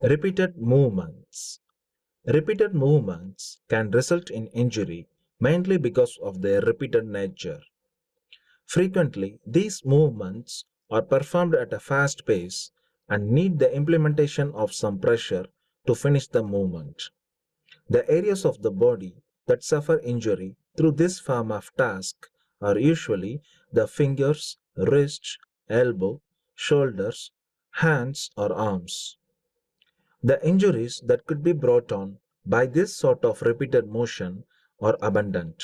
Repeated movements. Repeated movements can result in injury mainly because of their repeated nature. Frequently, these movements are performed at a fast pace and need the implementation of some pressure to finish the movement. The areas of the body that suffer injury through this form of task are usually the fingers, wrist, elbow, shoulders, hands, or arms. The injuries that could be brought on by this sort of repeated motion are abundant.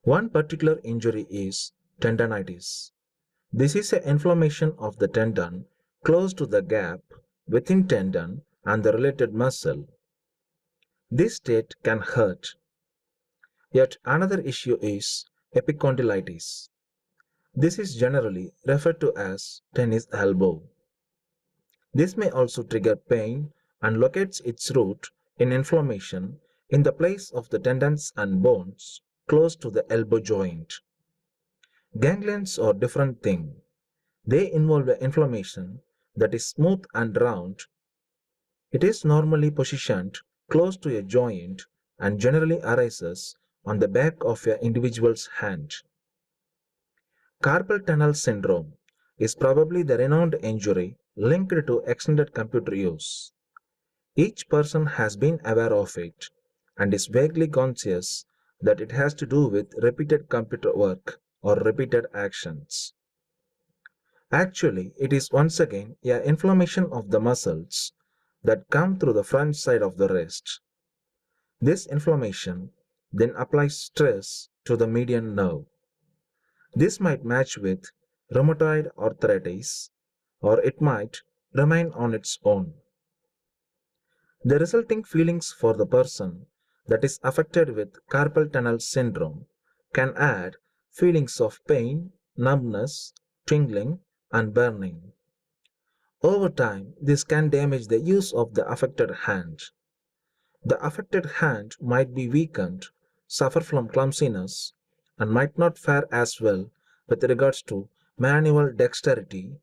One particular injury is tendonitis. This is an inflammation of the tendon close to the gap within tendon and the related muscle. This state can hurt. Yet another issue is epicondylitis. This is generally referred to as tennis elbow. This may also trigger pain and locates its root in inflammation in the place of the tendons and bones close to the elbow joint. Ganglions are different thing. They involve an inflammation that is smooth and round. It is normally positioned close to a joint and generally arises on the back of an individual's hand. Carpal tunnel syndrome is probably the renowned injury linked to extended computer use. Each person has been aware of it and is vaguely conscious that it has to do with repeated computer work or repeated actions. Actually, it is once again a inflammation of the muscles that come through the front side of the wrist. This inflammation then applies stress to the median nerve. This might match with rheumatoid arthritis or it might remain on its own. The resulting feelings for the person that is affected with carpal tunnel syndrome can add feelings of pain, numbness, tingling, and burning. Over time, this can damage the use of the affected hand. The affected hand might be weakened, suffer from clumsiness, and might not fare as well with regards to manual dexterity.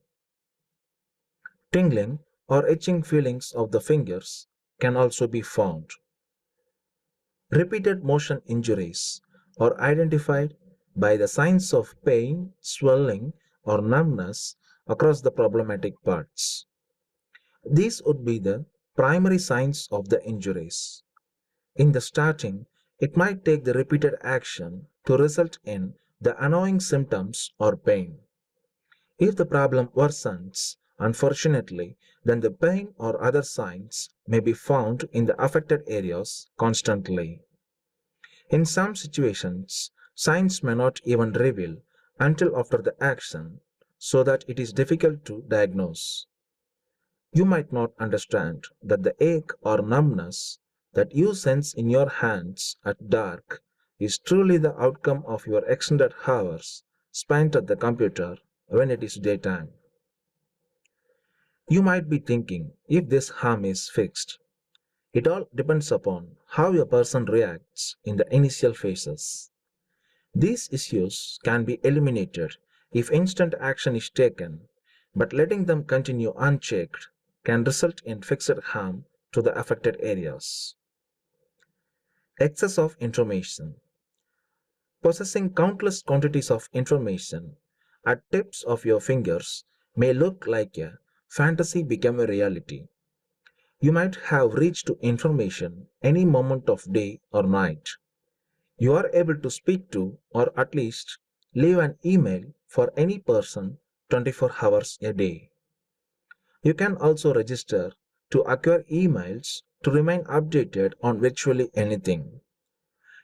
Tingling or itching feelings of the fingers can also be found. Repeated motion injuries are identified by the signs of pain, swelling, or numbness across the problematic parts. These would be the primary signs of the injuries. In the starting, it might take the repeated action to result in the annoying symptoms or pain. If the problem worsens, unfortunately, then the pain or other signs may be found in the affected areas constantly. In some situations, signs may not even reveal until after the action, so that it is difficult to diagnose. You might not understand that the ache or numbness that you sense in your hands at dark is truly the outcome of your extended hours spent at the computer when it is daytime. You might be thinking if this harm is fixed. It all depends upon how a person reacts in the initial phases. These issues can be eliminated if instant action is taken, but letting them continue unchecked can result in fixed harm to the affected areas. Excess of information. Possessing countless quantities of information at tips of your fingers may look like a fantasy become a reality. You might have reach to information any moment of day or night. You are able to speak to or at least leave an email for any person 24 hours a day. You can also register to acquire emails to remain updated on virtually anything.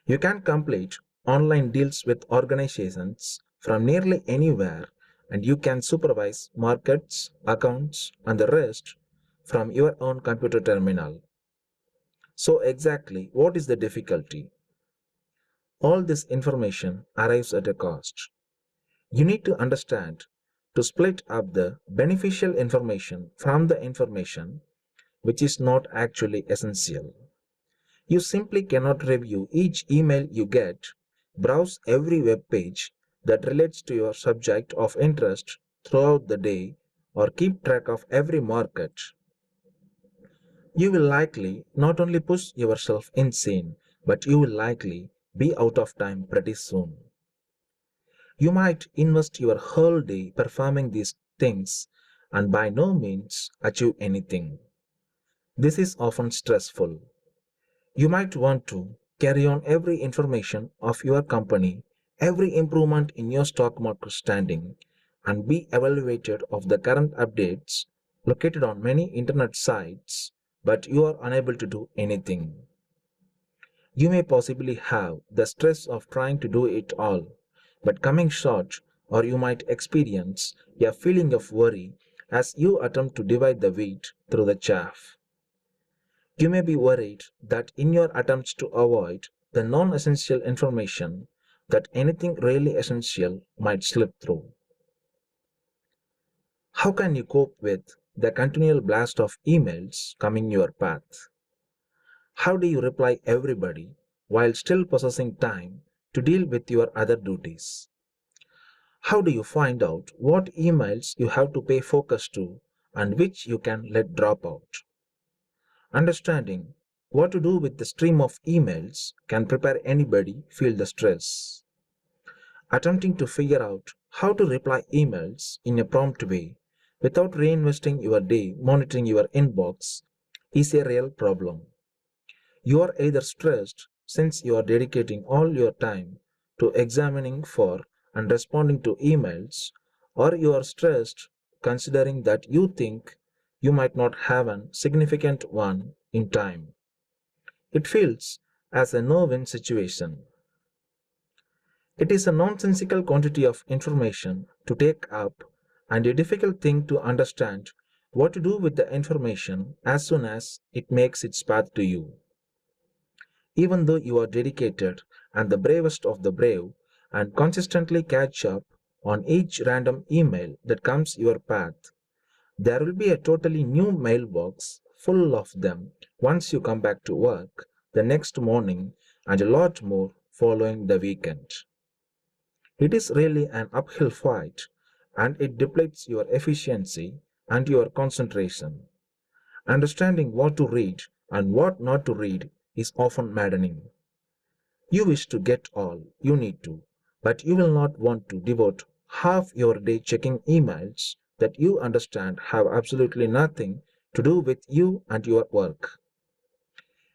You can complete online deals with organizations from nearly anywhere and you can supervise markets, accounts, and the rest from your own computer terminal. So, exactly what is the difficulty? All this information arrives at a cost. You need to understand to split up the beneficial information from the information which is not actually essential. You simply cannot review each email you get, browse every web page that relates to your subject of interest throughout the day, or keep track of every market. You will likely not only push yourself insane, but you will likely be out of time pretty soon. You might invest your whole day performing these things and by no means achieve anything. This is often stressful. You might want to carry on every information of your company, every improvement in your stock market standing, and be evaluated of the current updates located on many internet sites, but you are unable to do anything. You may possibly have the stress of trying to do it all, but coming short, or you might experience a feeling of worry as you attempt to divide the wheat through the chaff. You may be worried that in your attempts to avoid the non essential information, that anything really essential might slip through. How can you cope with the continual blast of emails coming your path? How do you reply everybody while still possessing time to deal with your other duties? How do you find out what emails you have to pay focus to and which you can let drop out? Understanding what to do with the stream of emails can prepare anybody feel the stress. Attempting to figure out how to reply emails in a prompt way without reinvesting your day monitoring your inbox is a real problem. You are either stressed since you are dedicating all your time to examining for and responding to emails, or you are stressed considering that you think you might not have a significant one in time. It feels as a no win situation. It is a nonsensical quantity of information to take up and a difficult thing to understand what to do with the information as soon as it makes its path to you. Even though you are dedicated and the bravest of the brave and consistently catch up on each random email that comes your path, there will be a totally new mailbox full of them once you come back to work the next morning and a lot more following the weekend. It is really an uphill fight and it depletes your efficiency and your concentration. Understanding what to read and what not to read is often maddening. You wish to get all you need to, but you will not want to devote half your day checking emails that you understand have absolutely nothing to do with you and your work.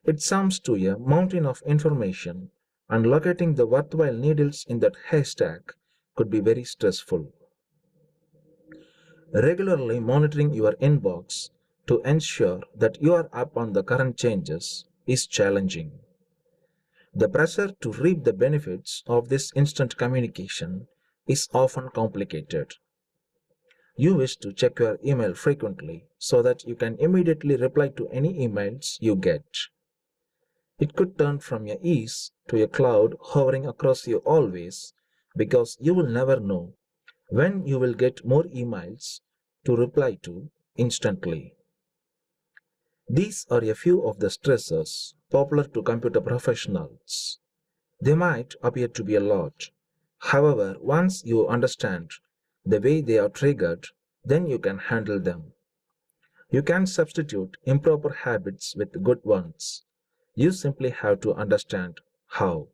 It sums to a mountain of information, and locating the worthwhile needles in that haystack could be very stressful. Regularly monitoring your inbox to ensure that you are up on the current changes is challenging. The pressure to reap the benefits of this instant communication is often complicated. You wish to check your email frequently so that you can immediately reply to any emails you get. It could turn from a ease to a cloud hovering across you always because you will never know when you will get more emails to reply to instantly. These are a few of the stressors popular to computer professionals. They might appear to be a lot. However, once you understand the way they are triggered, then you can handle them. You can substitute improper habits with good ones. You simply have to understand how.